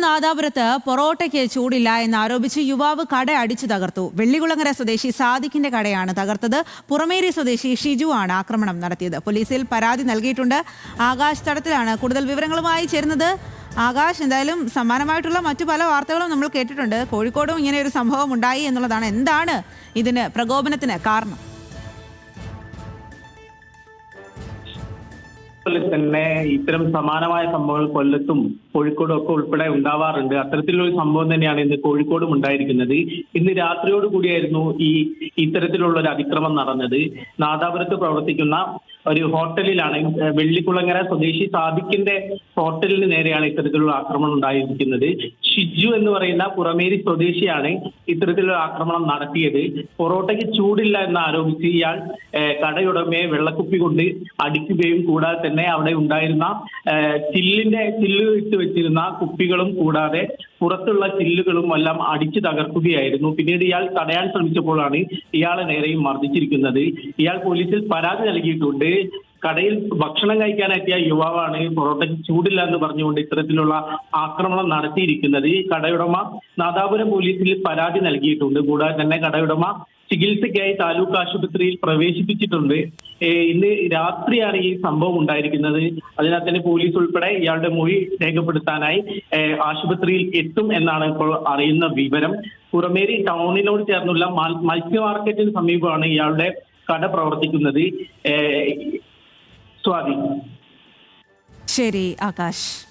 നാദാപുരത്ത് പൊറോട്ടയ്ക്ക് ചൂടില്ല എന്നാരോപിച്ച് യുവാവ് കട അടിച്ചു തകർത്തു. വെള്ളികുളങ്ങര സ്വദേശി സാദിഖിന്റെ കടയാണ് തകർത്തത്. പുറമേരി സ്വദേശി ഷിജു ആണ് ആക്രമണം നടത്തിയത്. പോലീസിൽ പരാതി നൽകിയിട്ടുണ്ട്. ആകാശ് തടത്തിലാണ് കൂടുതൽ വിവരങ്ങളുമായി ചേരുന്നത്. ആകാശ്, എന്തായാലും സമാനമായിട്ടുള്ള മറ്റു പല വാർത്തകളും നമ്മൾ കേട്ടിട്ടുണ്ട്. കോഴിക്കോടും ഇങ്ങനെ ഒരു സംഭവം ഉണ്ടായി എന്നുള്ളതാണ്. എന്താണ് ഇതിന് പ്രകോപനത്തിന് കാരണം? തന്നെ ഇത്തരം സമാനമായ സംഭവങ്ങൾ കൊല്ലത്തും കോഴിക്കോടും ഒക്കെ ഉൾപ്പെടെ ഉണ്ടാവാറുണ്ട്. അത്തരത്തിലുള്ള സംഭവം തന്നെയാണ് ഇന്ന് കോഴിക്കോടും ഉണ്ടായിരിക്കുന്നത്. ഇന്ന് രാത്രിയോട് കൂടിയായിരുന്നു ഇത്തരത്തിലുള്ള ഒരു അതിക്രമം നടന്നത്. നാദാപുരത്ത് പ്രവർത്തിക്കുന്ന ഒരു ഹോട്ടലിലാണ്, വെള്ളിക്കുളങ്ങര സ്വദേശി സാദിഖിന്റെ ഹോട്ടലിന് നേരെയാണ് ഇത്തരത്തിലുള്ള ആക്രമണം ഉണ്ടായിരിക്കുന്നത്. ഷിജു എന്ന് പറയുന്ന പുറമേരി സ്വദേശിയാണ് ഇത്തരത്തിലുള്ള ആക്രമണം നടത്തിയത്. പൊറോട്ടയ്ക്ക് ചൂടില്ല എന്ന് ആരോപിച്ച് ഇയാൾ കടയുടമയെ വെള്ളക്കുപ്പി കൊണ്ട് അടിക്കുകയും കൂടാതെ തന്നെ അവിടെ ഉണ്ടായിരുന്ന ചില്ല് ഇട്ട് വെച്ചിരുന്ന കുപ്പികളും കൂടാതെ പുറത്തുള്ള ചില്ലുകളും എല്ലാം അടിച്ചു തകർക്കുകയായിരുന്നു. പിന്നീട് ഇയാൾ തടയാൻ ശ്രമിച്ചപ്പോഴാണ് ഇയാളെ നേരെയും മർദ്ദിച്ചിരിക്കുന്നത്. ഇയാൾ പോലീസിൽ പരാതി നൽകിയിട്ടുണ്ട്. കടയിൽ ഭക്ഷണം കഴിക്കാനെത്തിയ യുവാവാണ് പൊറോട്ടയ്ക്ക് ചൂടില്ല എന്ന് പറഞ്ഞുകൊണ്ട് ഇത്തരത്തിലുള്ള ആക്രമണം നടത്തിയിരിക്കുന്നത്. ഈ കടയുടമ നാദാപുരം പോലീസിൽ പരാതി നൽകിയിട്ടുണ്ട്. കൂടാതെ തന്നെ കടയുടമ ചികിത്സയ്ക്കായി താലൂക്ക് ആശുപത്രിയിൽ പ്രവേശിപ്പിച്ചിട്ടുണ്ട്. ഇന്ന് രാത്രിയാണ് ഈ സംഭവം ഉണ്ടായിരിക്കുന്നത്. അതിനാൽ തന്നെ പോലീസ് ഉൾപ്പെടെ ഇയാളുടെ മൊഴി രേഖപ്പെടുത്താനായി ആശുപത്രിയിൽ എത്തും എന്നാണ് ഇപ്പോൾ അറിയുന്ന വിവരം. പുറമേരി ടൗണിനോട് ചേർന്നുള്ള മത്സ്യ മാർക്കറ്റിന് സമീപമാണ് ഇയാളുടെ കട പ്രവർത്തിക്കുന്നത്. സ്വാതി. ശരി ആകാശ്.